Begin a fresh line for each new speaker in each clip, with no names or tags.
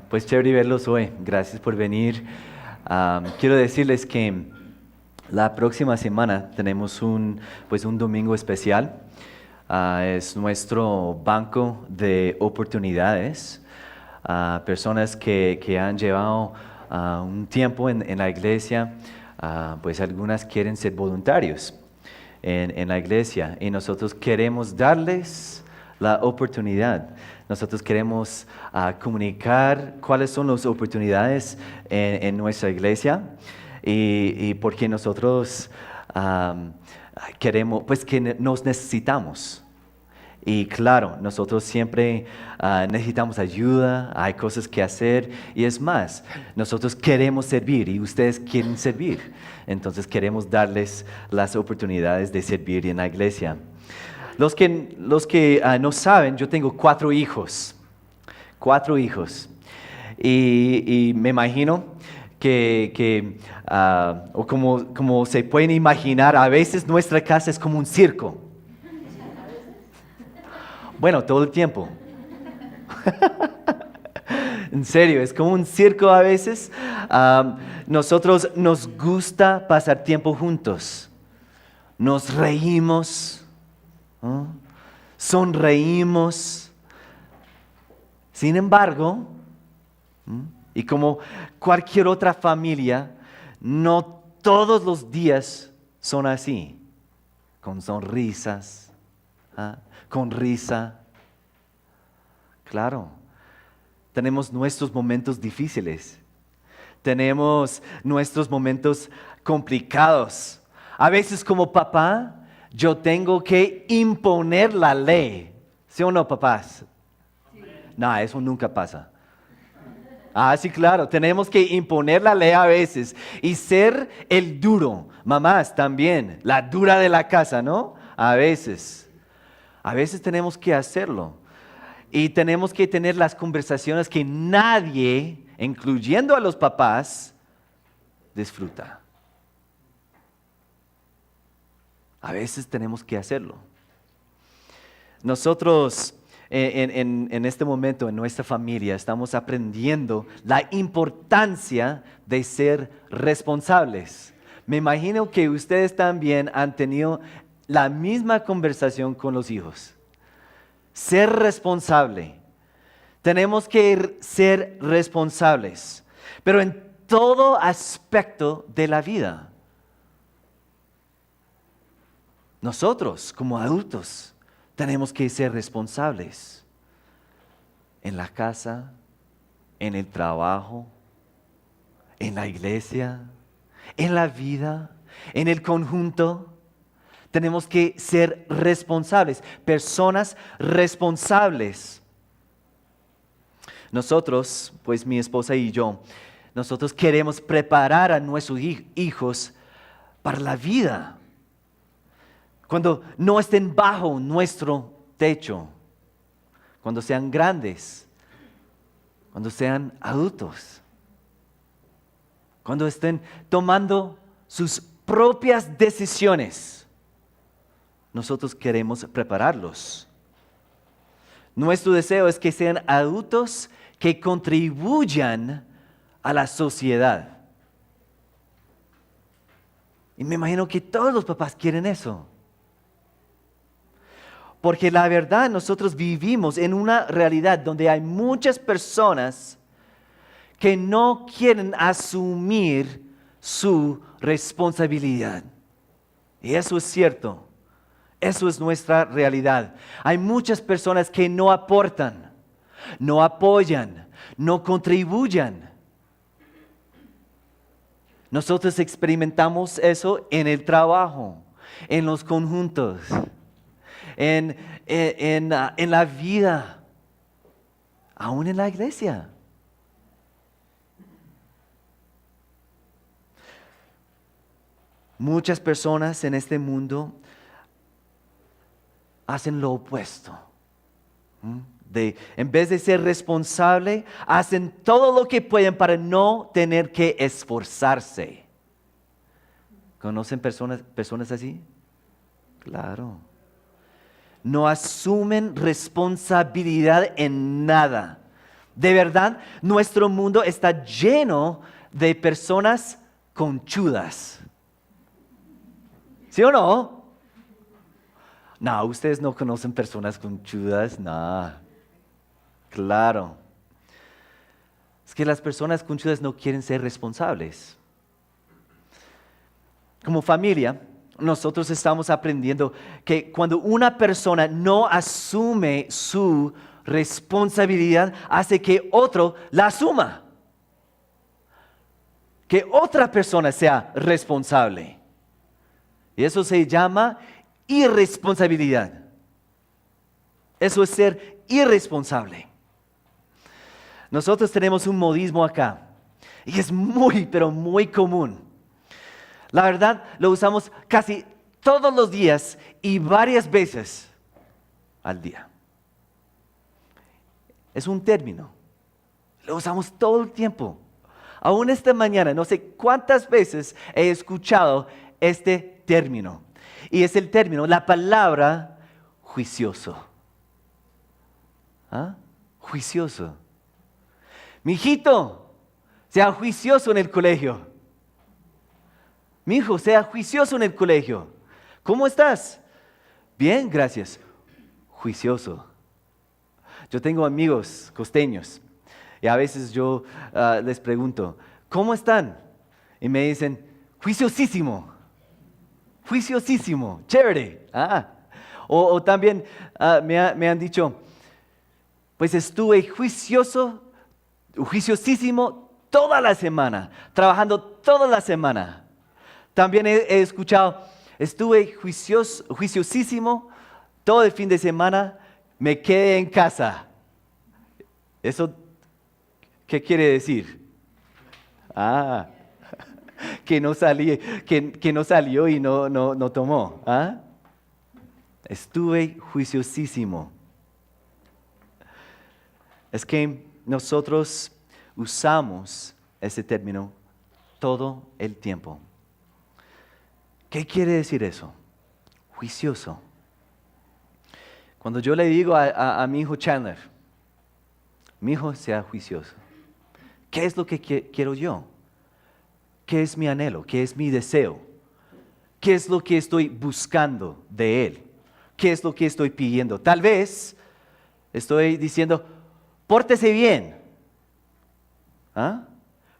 Pues chévere verlos hoy. Gracias por venir. Quiero decirles que la próxima semana tenemos un domingo especial. Es nuestro banco de oportunidades. Personas que han llevado un tiempo en la iglesia, pues algunas quieren ser voluntarios en la iglesia y nosotros queremos darles la oportunidad. Nosotros queremos comunicar cuáles son las oportunidades en nuestra iglesia y porque nosotros queremos, pues que nos necesitamos. Y claro, nosotros siempre necesitamos ayuda, hay cosas que hacer y es más, nosotros queremos servir y ustedes quieren servir. Entonces queremos darles las oportunidades de servir en la iglesia. Los que no saben, yo tengo cuatro hijos. Y me imagino o como se pueden imaginar, a veces nuestra casa es como un circo. Bueno, todo el tiempo. En serio, es como un circo a veces. Nosotros nos gusta pasar tiempo juntos. Nos reímos, ¿no? Sonreímos. Sin embargo, y como cualquier otra familia, no todos los días son así, con sonrisas, con risa. Claro, tenemos nuestros momentos difíciles, tenemos nuestros momentos complicados. A veces como papá, yo tengo que imponer la ley. ¿Sí o no, papás? Sí. No, eso nunca pasa. Sí, claro, tenemos que imponer la ley a veces y ser el duro. Mamás también, la dura de la casa, ¿no? A veces tenemos que hacerlo. Y tenemos que tener las conversaciones que nadie, incluyendo a los papás, disfruta. A veces tenemos que hacerlo. Nosotros en este momento en nuestra familia estamos aprendiendo la importancia de ser responsables. Me imagino que ustedes también han tenido la misma conversación con los hijos. Ser responsable. Tenemos que ser responsables, pero en todo aspecto de la vida. Nosotros, como adultos, tenemos que ser responsables en la casa, en el trabajo, en la iglesia, en la vida, en el conjunto. Tenemos que ser responsables, personas responsables. Nosotros, pues mi esposa y yo, nosotros queremos preparar a nuestros hijos para la vida. Cuando no estén bajo nuestro techo, cuando sean grandes, cuando sean adultos, cuando estén tomando sus propias decisiones, nosotros queremos prepararlos. Nuestro deseo es que sean adultos que contribuyan a la sociedad. Y me imagino que todos los papás quieren eso. Porque la verdad, nosotros vivimos en una realidad donde hay muchas personas que no quieren asumir su responsabilidad. Y eso es cierto. Eso es nuestra realidad. Hay muchas personas que no aportan, no apoyan, no contribuyen. Nosotros experimentamos eso en el trabajo, en los conjuntos, en la vida, aún en la iglesia. Muchas personas en este mundo hacen lo opuesto. En vez de ser responsable, hacen todo lo que pueden para no tener que esforzarse. ¿Conocen personas así? Claro. No asumen responsabilidad en nada. De verdad, nuestro mundo está lleno de personas conchudas. ¿Sí o no? No, ustedes no conocen personas conchudas, no. Claro. Es que las personas conchudas no quieren ser responsables. Como familia, nosotros estamos aprendiendo que cuando una persona no asume su responsabilidad, hace que otro la asuma. Que otra persona sea responsable. Y eso se llama irresponsabilidad. Eso es ser irresponsable. Nosotros tenemos un modismo acá. Y es muy, pero muy común. La verdad, lo usamos casi todos los días y varias veces al día. Es un término. Lo usamos todo el tiempo. Aún esta mañana, no sé cuántas veces he escuchado este término. Y es el término, la palabra juicioso. ¿Ah? Juicioso. Mijito, sea juicioso en el colegio. Mi hijo, sea juicioso en el colegio. ¿Cómo estás? Bien, gracias. Juicioso. Yo tengo amigos costeños y a veces yo les pregunto, ¿cómo están? Y me dicen, juiciosísimo. Juiciosísimo. Chévere. O también me han dicho, pues estuve juiciosísimo toda la semana, trabajando toda la semana. También he escuchado, estuve juiciosísimo todo el fin de semana, me quedé en casa. ¿Eso qué quiere decir? Que no salió y no tomó. Estuve juiciosísimo. Es que nosotros usamos ese término todo el tiempo. ¿Qué quiere decir eso? Juicioso. Cuando yo le digo a mi hijo Chandler, mi hijo sea juicioso, ¿qué es lo que quiero yo? ¿Qué es mi anhelo? ¿Qué es mi deseo? ¿Qué es lo que estoy buscando de él? ¿Qué es lo que estoy pidiendo? Tal vez estoy diciendo, pórtese bien.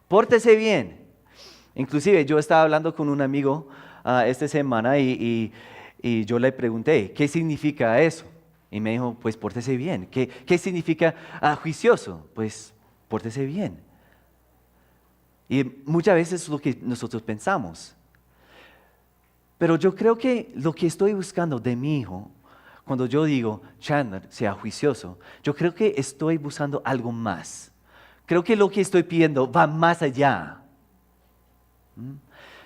Pórtese bien. Inclusive yo estaba hablando con un amigo esta semana y yo le pregunté, ¿qué significa eso? Y me dijo, pues pórtese bien. ¿Qué significa juicioso? Pues pórtese bien. Y muchas veces es lo que nosotros pensamos. Pero yo creo que lo que estoy buscando de mi hijo, cuando yo digo, Chandler, sea juicioso, yo creo que estoy buscando algo más. Creo que lo que estoy pidiendo va más allá.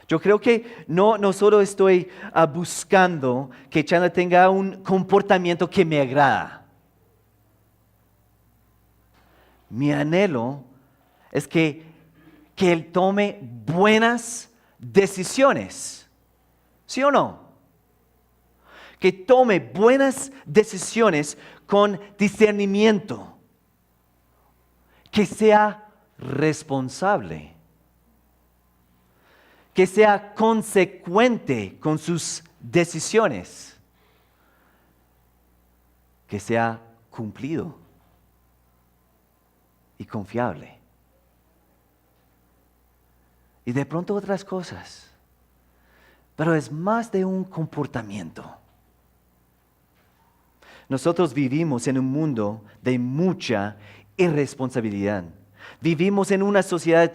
Yo creo que no solo estoy buscando que Chandler tenga un comportamiento que me agrada. Mi anhelo es que él tome buenas decisiones. ¿Sí o no? Que tome buenas decisiones con discernimiento. Que sea responsable. Que sea consecuente con sus decisiones. Que sea cumplido y confiable. Y de pronto otras cosas. Pero es más de un comportamiento. Nosotros vivimos en un mundo de mucha irresponsabilidad. Vivimos en una sociedad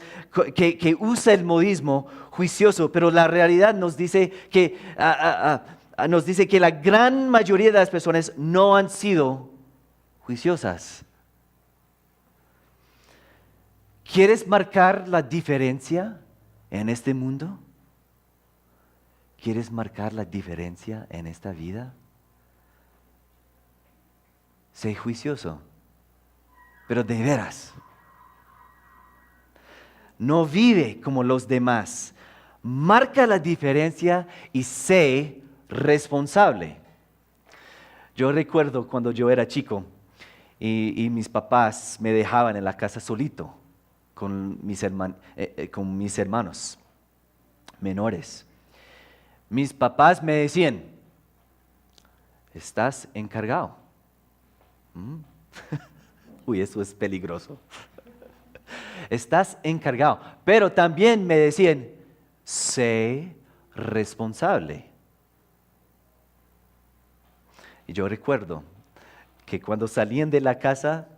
que usa el modismo juicioso, pero la realidad nos dice que la gran mayoría de las personas no han sido juiciosas. ¿Quieres marcar la diferencia en este mundo? ¿Quieres marcar la diferencia en esta vida? Sé juicioso, pero de veras. No vive como los demás. Marca la diferencia y sé responsable. Yo recuerdo cuando yo era chico y mis papás me dejaban en la casa solito con con mis hermanos menores. Mis papás me decían, estás encargado. ¿Mm? Uy, eso es peligroso. Estás encargado. Pero también me decían, sé responsable. Y yo recuerdo que cuando salían de la casa,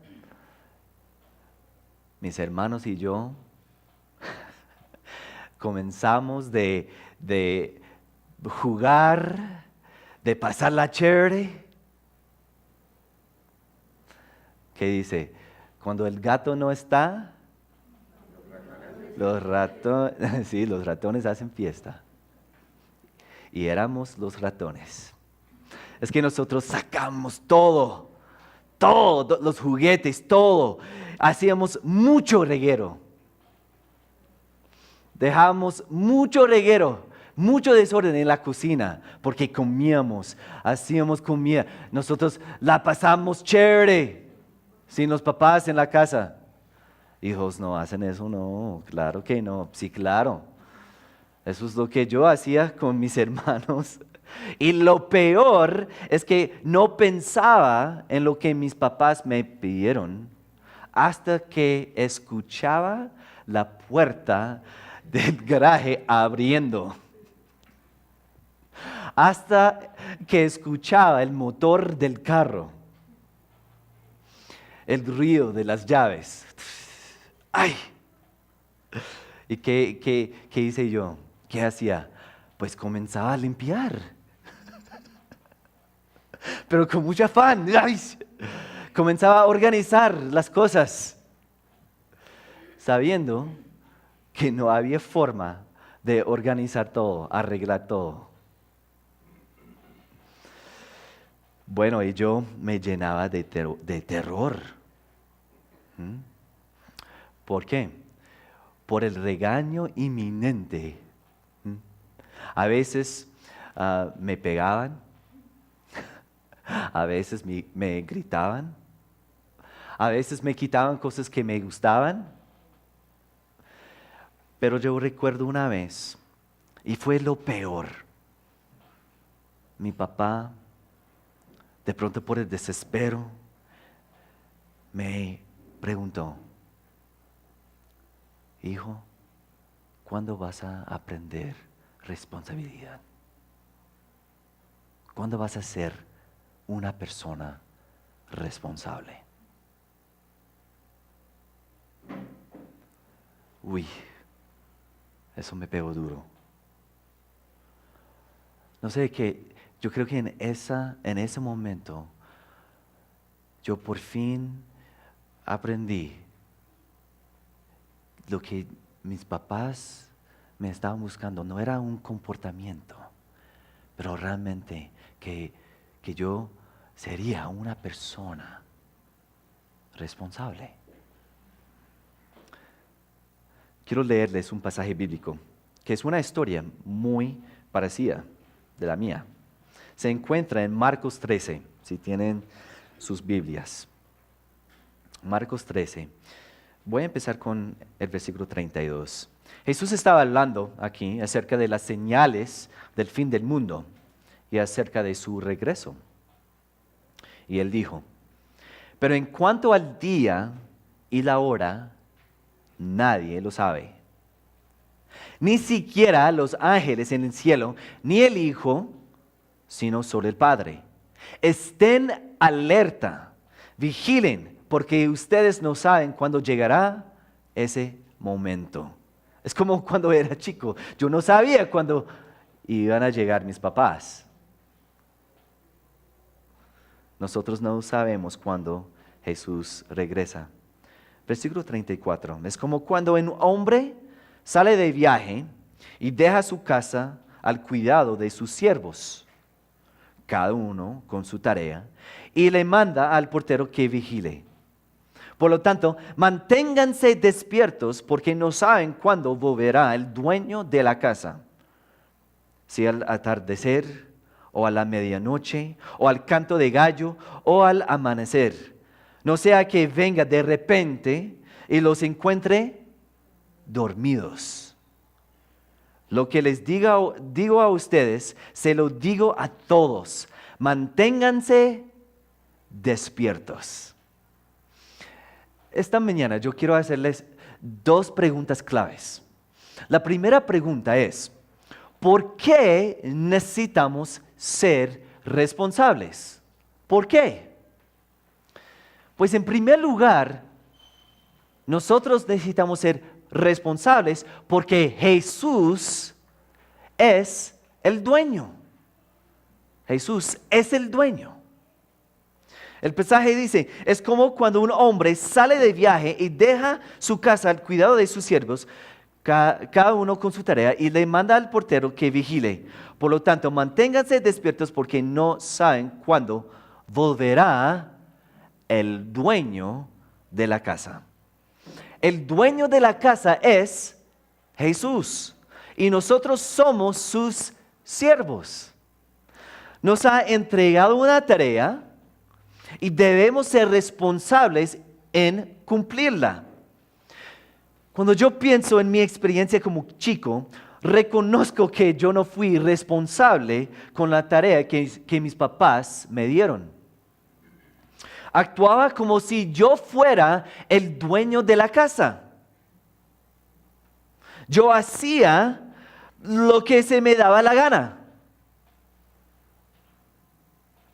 mis hermanos y yo comenzamos de jugar, de pasarla chévere. ¿Qué dice? Cuando el gato no está, los ratones, sí, los ratones hacen fiesta. Y éramos los ratones. Es que nosotros sacamos todo, los juguetes, todo. Hacíamos mucho reguero. Dejábamos mucho reguero, mucho desorden en la cocina, porque comíamos, hacíamos comida. Nosotros la pasamos chévere, sin los papás en la casa. Hijos, no hacen eso, no, claro que no, sí, claro. Eso es lo que yo hacía con mis hermanos. Y lo peor es que no pensaba en lo que mis papás me pidieron hasta que escuchaba la puerta del garaje abriendo. Hasta que escuchaba el motor del carro, el ruido de las llaves. ¡Ay! ¿Y qué hice yo? ¿Qué hacía? Pues comenzaba a limpiar. Pero con mucho afán. ¡Ay! Comenzaba a organizar las cosas, sabiendo que no había forma de organizar todo, arreglar todo. Bueno, y yo me llenaba de terror. ¿Mm? ¿Por qué? Por el regaño inminente. ¿Mm? A veces me pegaban, a veces me gritaban, a veces me quitaban cosas que me gustaban. Pero yo recuerdo una vez, y fue lo peor. Mi papá, de pronto por el desespero, me preguntó, hijo, ¿cuándo vas a aprender responsabilidad? ¿Cuándo vas a ser una persona responsable? Uy, eso me pegó duro. No sé qué, yo creo que en ese momento yo por fin aprendí lo que mis papás me estaban buscando. No era un comportamiento, pero realmente que yo sería una persona responsable. Quiero leerles un pasaje bíblico, que es una historia muy parecida de la mía. Se encuentra en Marcos 13, si tienen sus Biblias. Marcos 13. Voy a empezar con el versículo 32. Jesús estaba hablando aquí acerca de las señales del fin del mundo y acerca de su regreso. Y él dijo, pero en cuanto al día y la hora, nadie lo sabe. Ni siquiera los ángeles en el cielo, ni el Hijo, sino solo el Padre. Estén alerta, vigilen, porque ustedes no saben cuándo llegará ese momento. Es como cuando era chico. Yo no sabía cuándo iban a llegar mis papás. Nosotros no sabemos cuándo Jesús regresa. Versículo 34. Es como cuando un hombre sale de viaje y deja su casa al cuidado de sus siervos, cada uno con su tarea, y le manda al portero que vigile. Por lo tanto, manténganse despiertos porque no saben cuándo volverá el dueño de la casa. Si al atardecer, o a la medianoche, o al canto de gallo, o al amanecer. No sea que venga de repente y los encuentre dormidos. Lo que les digo a ustedes, se lo digo a todos. Manténganse despiertos. Esta mañana yo quiero hacerles dos preguntas claves. La primera pregunta es, ¿por qué necesitamos ser responsables? ¿Por qué? Pues en primer lugar, nosotros necesitamos ser responsables porque Jesús es el dueño. Jesús es el dueño. El pasaje dice, es como cuando un hombre sale de viaje y deja su casa al cuidado de sus siervos, cada uno con su tarea, y le manda al portero que vigile. Por lo tanto, manténganse despiertos porque no saben cuándo volverá el dueño de la casa. El dueño de la casa es Jesús y nosotros somos sus siervos. Nos ha entregado una tarea y debemos ser responsables en cumplirla. Cuando yo pienso en mi experiencia como chico, reconozco que yo no fui responsable con la tarea que mis papás me dieron. Actuaba como si yo fuera el dueño de la casa. Yo hacía lo que se me daba la gana.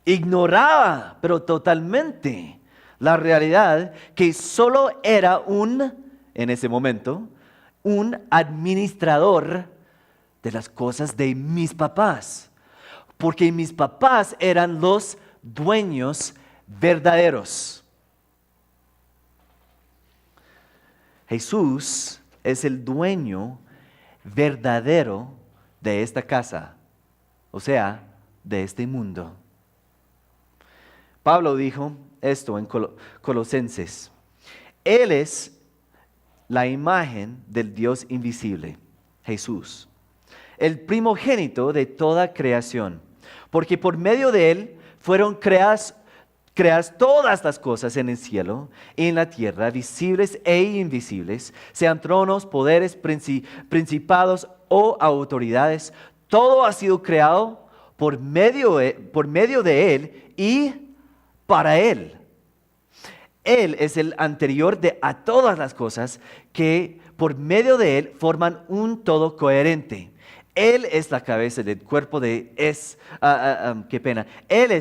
Ignoraba, pero totalmente, la realidad que solo era en ese momento, un administrador de las cosas de mis papás. Porque mis papás eran los dueños verdaderos. Jesús es el dueño verdadero de esta casa, o sea, de este mundo. Pablo dijo esto en Colosenses. Él es la imagen del Dios invisible, Jesús, el primogénito de toda creación, porque por medio de él fueron creadas todas las cosas en el cielo y en la tierra, visibles e invisibles, sean tronos, poderes, principados o autoridades. Todo ha sido creado por medio de él y para él. Él es el anterior a todas las cosas que por medio de él forman un todo coherente. Él es la cabeza del cuerpo Él es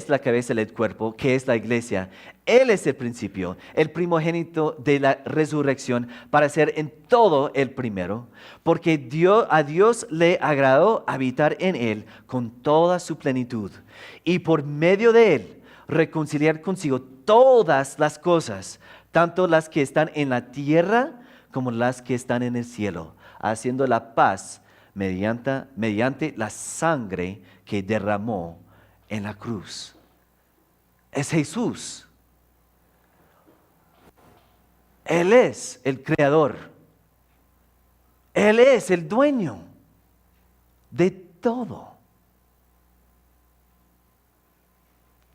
la cabeza del cuerpo que es la iglesia. Él es el principio, el primogénito de la resurrección para ser en todo el primero, porque a Dios le agradó habitar en él con toda su plenitud y por medio de él reconciliar consigo todas las cosas, tanto las que están en la tierra como las que están en el cielo, haciendo la paz mediante la sangre que derramó en la cruz. Es Jesús. Él es el creador. Él es el dueño de todo.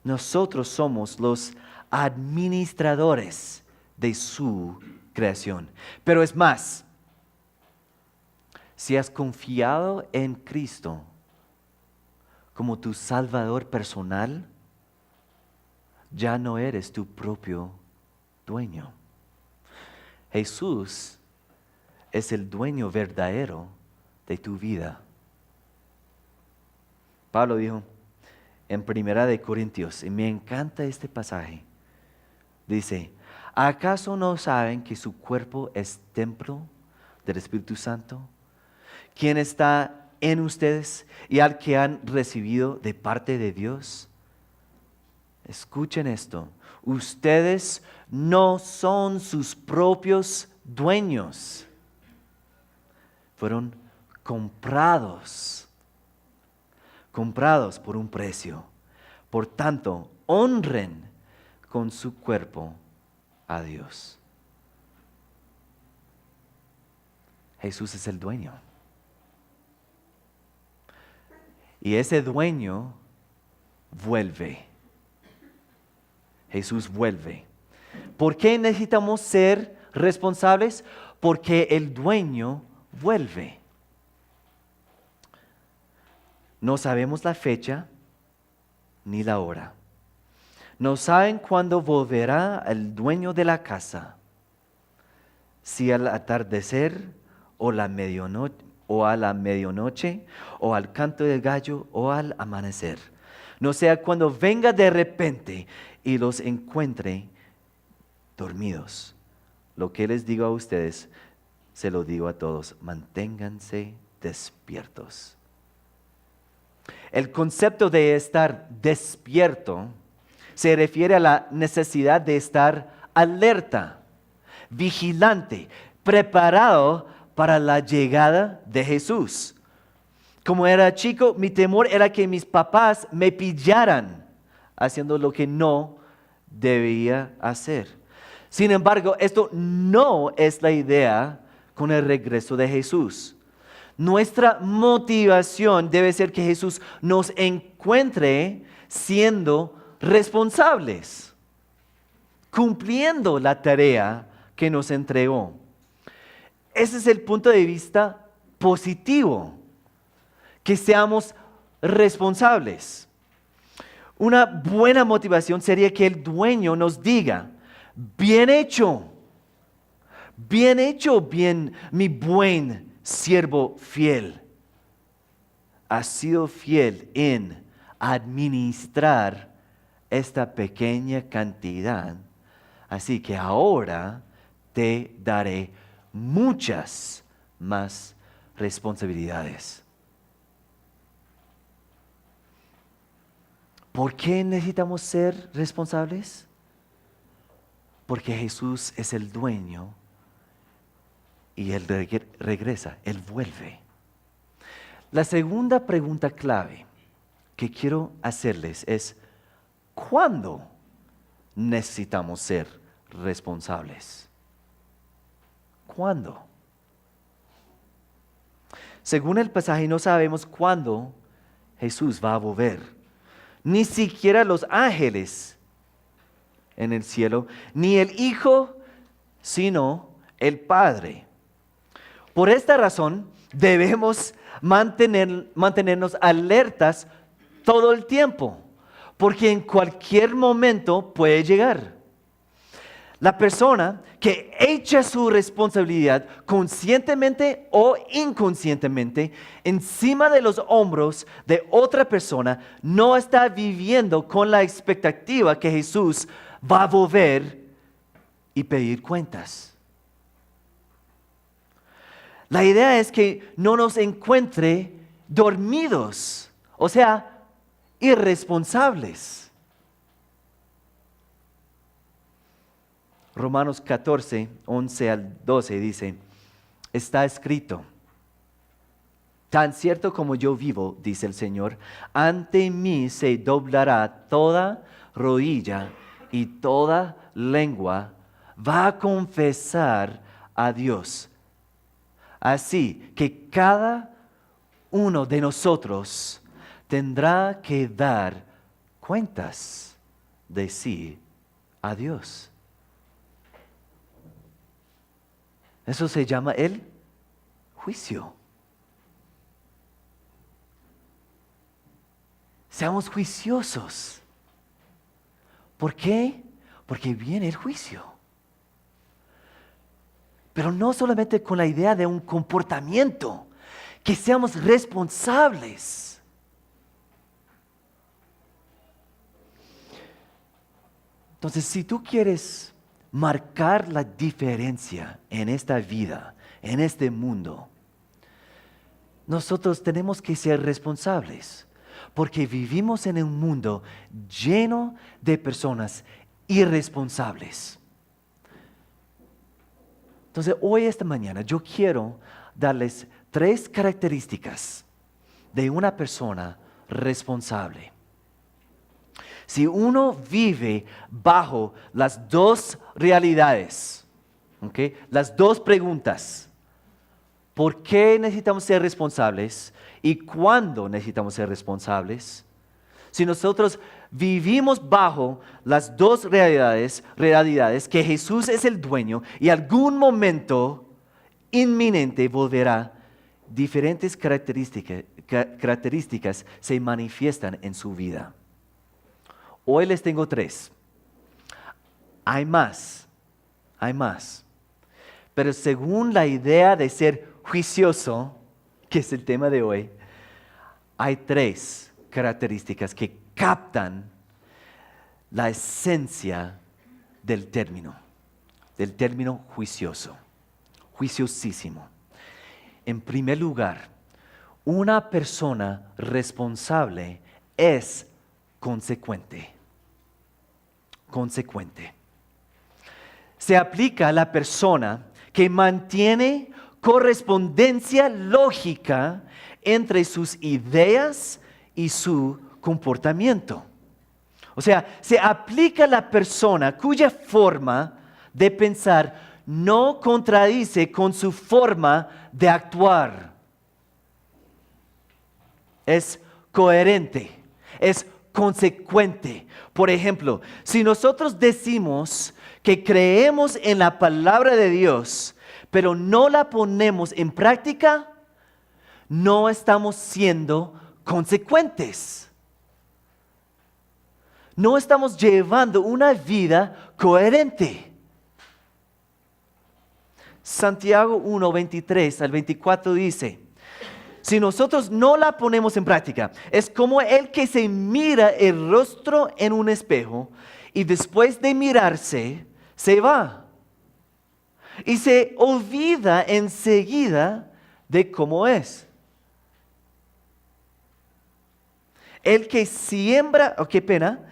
Nosotros somos los administradores de su creación. Pero es más, si has confiado en Cristo como tu Salvador personal, ya no eres tu propio dueño. Jesús es el dueño verdadero de tu vida. Pablo dijo en 1 Corintios, y me encanta este pasaje, dice, ¿acaso no saben que su cuerpo es templo del Espíritu Santo, quien está en ustedes y al que han recibido de parte de Dios? Escuchen esto, ustedes no son sus propios dueños, fueron comprados por un precio. Por tanto, honren con su cuerpo a Dios. Jesús es el dueño. Y ese dueño vuelve. Jesús vuelve. ¿Por qué necesitamos ser responsables? Porque el dueño vuelve. No sabemos la fecha ni la hora. No saben cuándo volverá el dueño de la casa. Si al atardecer o a la medianoche o al canto del gallo o al amanecer. No sea cuando venga de repente y los encuentre dormidos. Lo que les digo a ustedes, se lo digo a todos, manténganse despiertos. El concepto de estar despierto se refiere a la necesidad de estar alerta, vigilante, preparado para la llegada de Jesús. Como era chico, mi temor era que mis papás me pillaran haciendo lo que no debía hacer. Sin embargo, esto no es la idea con el regreso de Jesús. Nuestra motivación debe ser que Jesús nos encuentre siendo responsables, cumpliendo la tarea que nos entregó. Ese es el punto de vista positivo, que seamos responsables. Una buena motivación sería que el dueño nos diga, bien hecho, mi buen siervo fiel. Has sido fiel en administrar esta pequeña cantidad, así que ahora te daré muchas más responsabilidades. ¿Por qué necesitamos ser responsables? Porque Jesús es el dueño y Él regresa, Él vuelve. La segunda pregunta clave que quiero hacerles es, ¿cuándo necesitamos ser responsables? ¿Cuándo? Según el pasaje, no sabemos cuándo Jesús va a volver. Ni siquiera los ángeles en el cielo, ni el Hijo, sino el Padre. Por esta razón, debemos mantenernos alertas todo el tiempo, porque en cualquier momento puede llegar. La persona que echa su responsabilidad conscientemente o inconscientemente encima de los hombros de otra persona no está viviendo con la expectativa que Jesús va a volver y pedir cuentas. La idea es que no nos encuentre dormidos, o sea, irresponsables. Romanos 14, 11 al 12 dice, está escrito, tan cierto como yo vivo, dice el Señor, ante mí se doblará toda rodilla y toda lengua va a confesar a Dios. Así que cada uno de nosotros tendrá que dar cuentas de sí a Dios. Eso se llama el juicio. Seamos juiciosos. ¿Por qué? Porque viene el juicio. Pero no solamente con la idea de un comportamiento, que seamos responsables. Entonces, si tú quieres marcar la diferencia en esta vida, en este mundo, nosotros tenemos que ser responsables, porque vivimos en un mundo lleno de personas irresponsables. Entonces, esta mañana, yo quiero darles 3 características de una persona responsable. Si uno vive bajo las 2 realidades, ¿okay? Las 2 preguntas, ¿por qué necesitamos ser responsables? ¿Y cuándo necesitamos ser responsables? Si nosotros Vivimos bajo las dos realidades que Jesús es el dueño y algún momento inminente volverá. Diferentes características se manifiestan en su vida. Hoy les tengo 3. Hay más. Pero según la idea de ser juicioso, que es el tema de hoy, hay 3 características que captan la esencia del término juicioso, juiciosísimo. En primer lugar, una persona responsable es consecuente. Se aplica a la persona que mantiene correspondencia lógica entre sus ideas y su comportamiento. O sea, se aplica a la persona cuya forma de pensar no contradice con su forma de actuar. Es coherente, es consecuente. Por ejemplo, si nosotros decimos que creemos en la palabra de Dios, pero no la ponemos en práctica, no estamos siendo consecuentes. No estamos llevando una vida coherente. Santiago 1, 23 al 24 dice: si nosotros no la ponemos en práctica, es como el que se mira el rostro en un espejo y después de mirarse, se va. Y se olvida enseguida de cómo es. El que siembra, qué pena,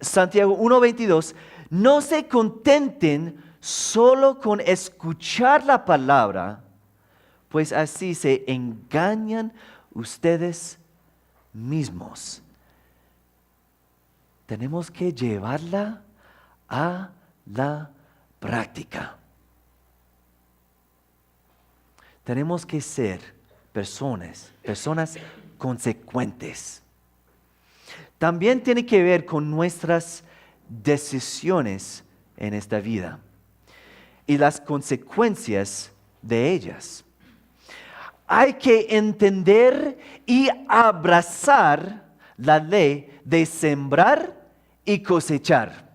Santiago 1:22, no se contenten solo con escuchar la palabra, pues así se engañan ustedes mismos. Tenemos que llevarla a la práctica. Tenemos que ser personas consecuentes. También tiene que ver con nuestras decisiones en esta vida y las consecuencias de ellas. Hay que entender y abrazar la ley de sembrar y cosechar.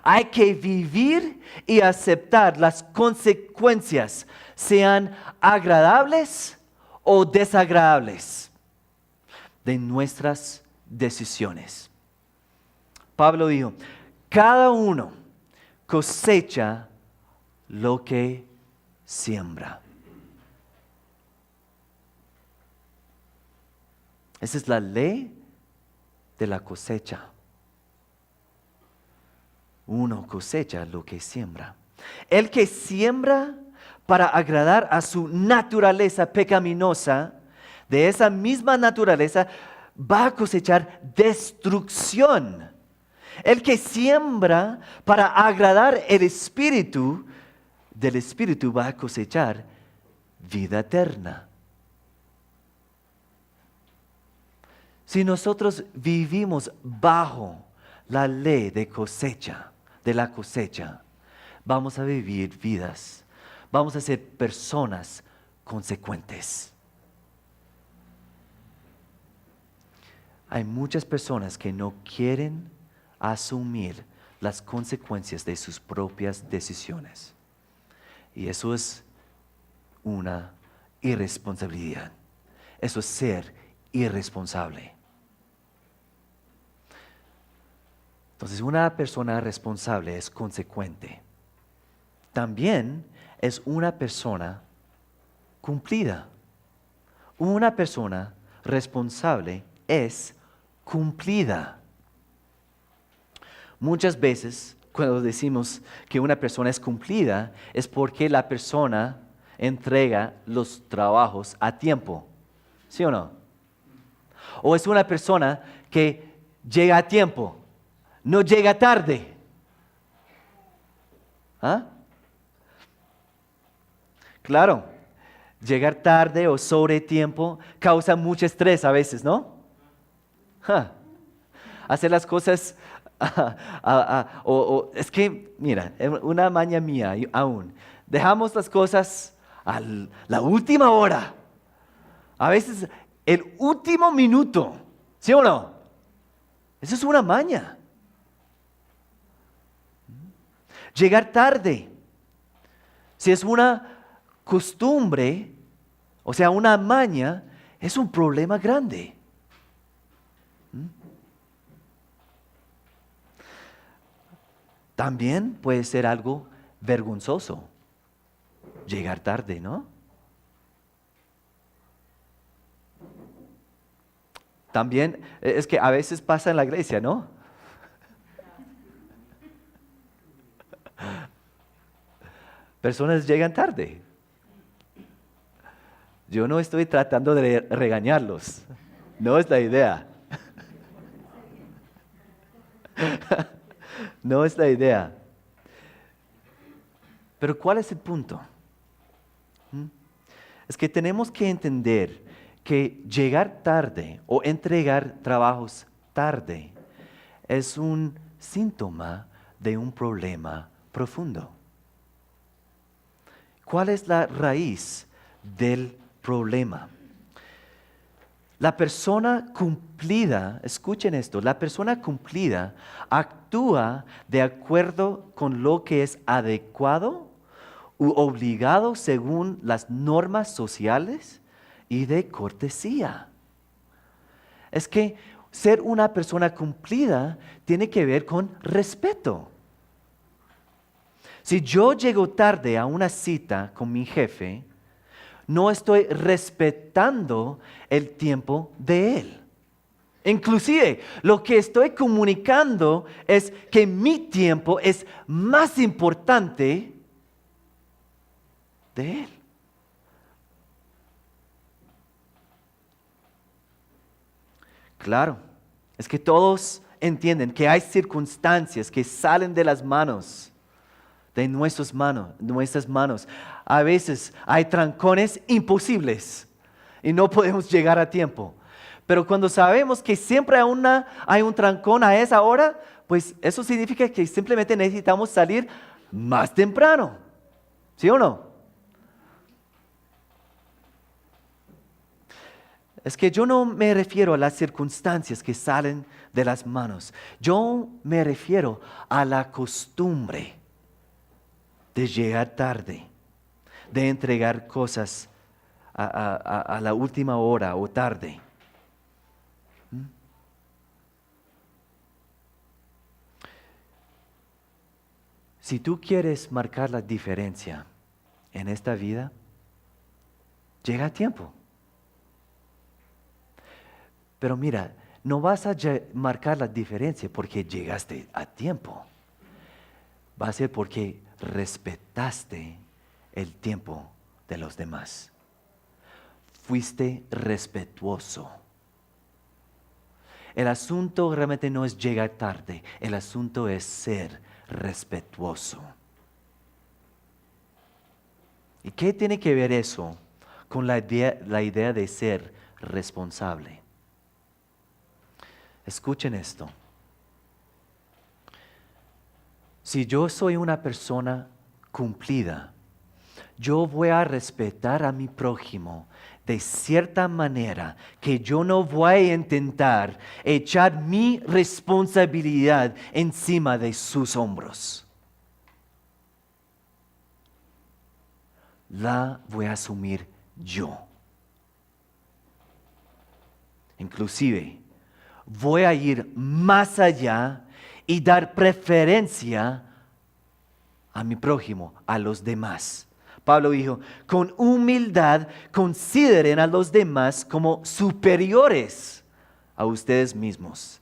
Hay que vivir y aceptar las consecuencias, sean agradables o desagradables, de nuestras decisiones. Pablo dijo: cada uno cosecha lo que siembra. Esa es la ley de la cosecha. Uno cosecha lo que siembra. El que siembra para agradar a su naturaleza pecaminosa, de esa misma naturaleza va a cosechar destrucción. El que siembra para agradar el Espíritu, del Espíritu va a cosechar vida eterna. Si nosotros vivimos bajo la ley de la cosecha, vamos a vivir vidas, vamos a ser personas consecuentes. Hay muchas personas que no quieren asumir las consecuencias de sus propias decisiones. Y eso es una irresponsabilidad. Eso es ser irresponsable. Entonces, una persona responsable es consecuente. También es una persona cumplida. Una persona responsable es cumplida. Muchas veces, cuando decimos que una persona es cumplida, es porque la persona entrega los trabajos a tiempo. ¿Sí o no? O es una persona que llega a tiempo. No llega tarde. ¿Ah? Claro, llegar tarde o sobre tiempo causa mucho estrés a veces, ¿no? Ja. Hacer las cosas, es que, mira, una maña mía aún, dejamos las cosas a la última hora, a veces el último minuto, ¿sí o no? Eso es una maña. Llegar tarde, si es una costumbre, o sea, una maña, es un problema grande. También puede ser algo vergonzoso llegar tarde, ¿no? También es que a veces pasa en la iglesia, ¿no? Personas llegan tarde. Yo no estoy tratando de regañarlos, no es la idea. No es la idea. Pero ¿cuál es el punto? Es que tenemos que entender que llegar tarde o entregar trabajos tarde es un síntoma de un problema profundo. ¿Cuál es la raíz del problema? La persona cumplida, escuchen esto, la persona cumplida actúa de acuerdo con lo que es adecuado u obligado según las normas sociales y de cortesía. Es que ser una persona cumplida tiene que ver con respeto. Si yo llego tarde a una cita con mi jefe, no estoy respetando el tiempo de él. Inclusive, lo que estoy comunicando es que mi tiempo es más importante de él. Claro, es que todos entienden que hay circunstancias que salen de las manos, de nuestras manos. A veces hay trancones imposibles y no podemos llegar a tiempo. Pero cuando sabemos que siempre hay un trancón a esa hora, pues eso significa que simplemente necesitamos salir más temprano. ¿Sí o no? Es que yo no me refiero a las circunstancias que salen de las manos. Yo me refiero a la costumbre de llegar tarde, de entregar cosas a la última hora o tarde. Si tú quieres marcar la diferencia en esta vida, llega a tiempo. Pero mira, no vas a marcar la diferencia porque llegaste a tiempo. Va a ser porque respetaste el tiempo de los demás. Fuiste respetuoso. El asunto realmente no es llegar tarde, el asunto es ser respetuoso. ¿Y qué tiene que ver eso con la idea de ser responsable? Escuchen esto. Si yo soy una persona cumplida, yo voy a respetar a mi prójimo de cierta manera que yo no voy a intentar echar mi responsabilidad encima de sus hombros. La voy a asumir yo. Inclusive, voy a ir más allá y dar preferencia a mi prójimo, a los demás. Pablo dijo, con humildad consideren a los demás como superiores a ustedes mismos.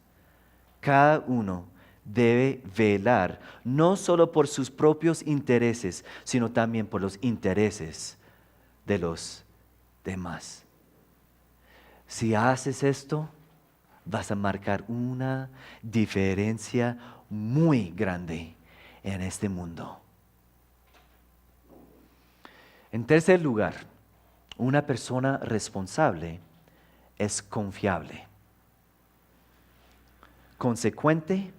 Cada uno debe velar no solo por sus propios intereses, sino también por los intereses de los demás. Si haces esto, vas a marcar una diferencia muy grande en este mundo. En tercer lugar, una persona responsable es confiable. consecuente,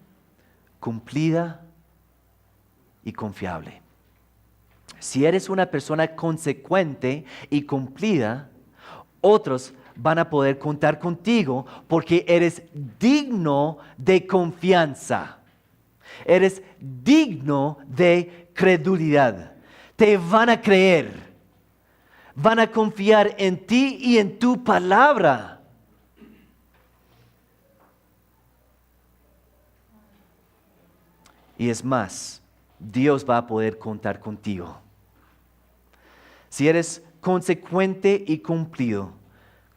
cumplida y confiable. Si eres una persona consecuente y cumplida, otros van a poder contar contigo porque eres digno de confianza. Eres digno de credulidad. Te van a creer. Van a confiar en ti y en tu palabra. Y es más, Dios va a poder contar contigo. Si eres consecuente y cumplido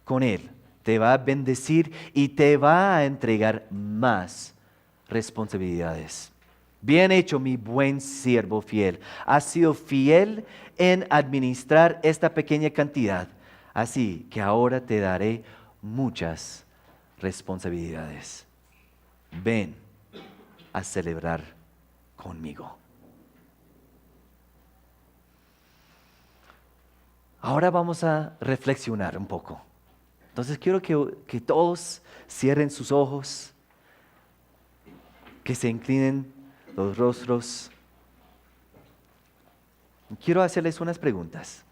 con Él, te va a bendecir y te va a entregar más responsabilidades. Bien hecho, mi buen siervo fiel. Has sido fiel en administrar esta pequeña cantidad, así que ahora te daré muchas responsabilidades. Ven a celebrar conmigo. Ahora vamos a reflexionar un poco. Entonces quiero que todos cierren sus ojos, que se inclinen los rostros. Quiero hacerles unas preguntas.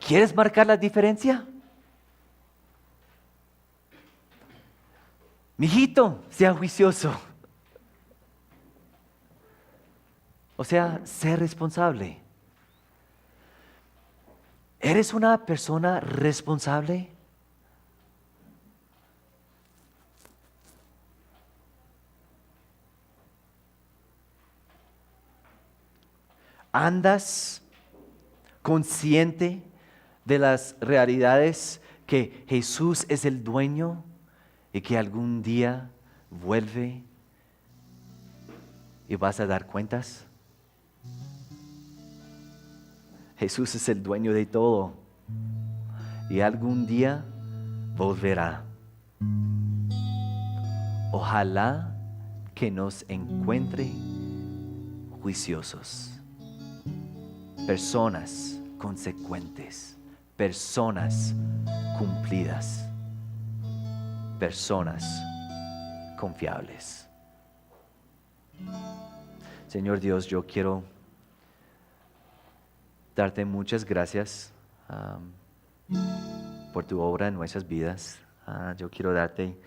¿Quieres marcar la diferencia? Mijito, sea juicioso. O sea, sé responsable. ¿Eres una persona responsable? ¿Andas consciente de las realidades que Jesús es el dueño y que algún día vuelve y vas a dar cuentas? Jesús es el dueño de todo y algún día volverá. Ojalá que nos encuentre juiciosos, personas consecuentes, personas cumplidas, personas confiables. Señor Dios, yo quiero darte muchas gracias por tu obra en nuestras vidas. Yo quiero darte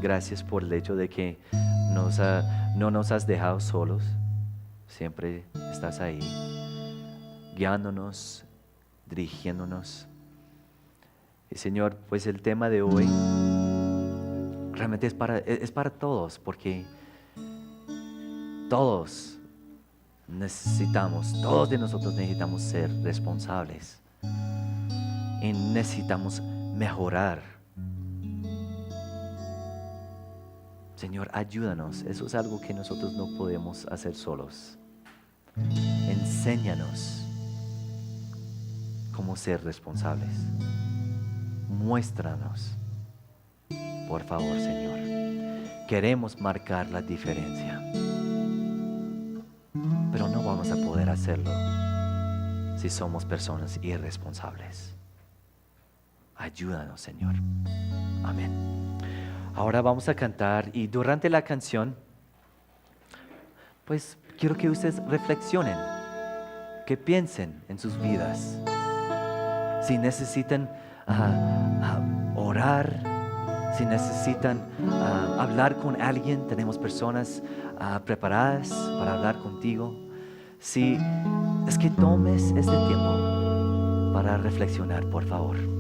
gracias por el hecho de que no nos has dejado solos. Siempre estás ahí, guiándonos, dirigiéndonos. Y Señor, pues el tema de hoy realmente es para todos, porque todos de nosotros necesitamos ser responsables y necesitamos mejorar. Señor, ayúdanos. Eso es algo que nosotros no podemos hacer solos. Enséñanos cómo ser responsables. Muéstranos, por favor, Señor. Queremos marcar la diferencia, pero no vamos a poder hacerlo si somos personas irresponsables. Ayúdanos, Señor. Amén. Ahora vamos a cantar y durante la canción, pues quiero que ustedes reflexionen, que piensen en sus vidas. Si necesitan orar, si necesitan hablar con alguien, tenemos personas preparadas para hablar contigo. Si es que tomes este tiempo para reflexionar, por favor.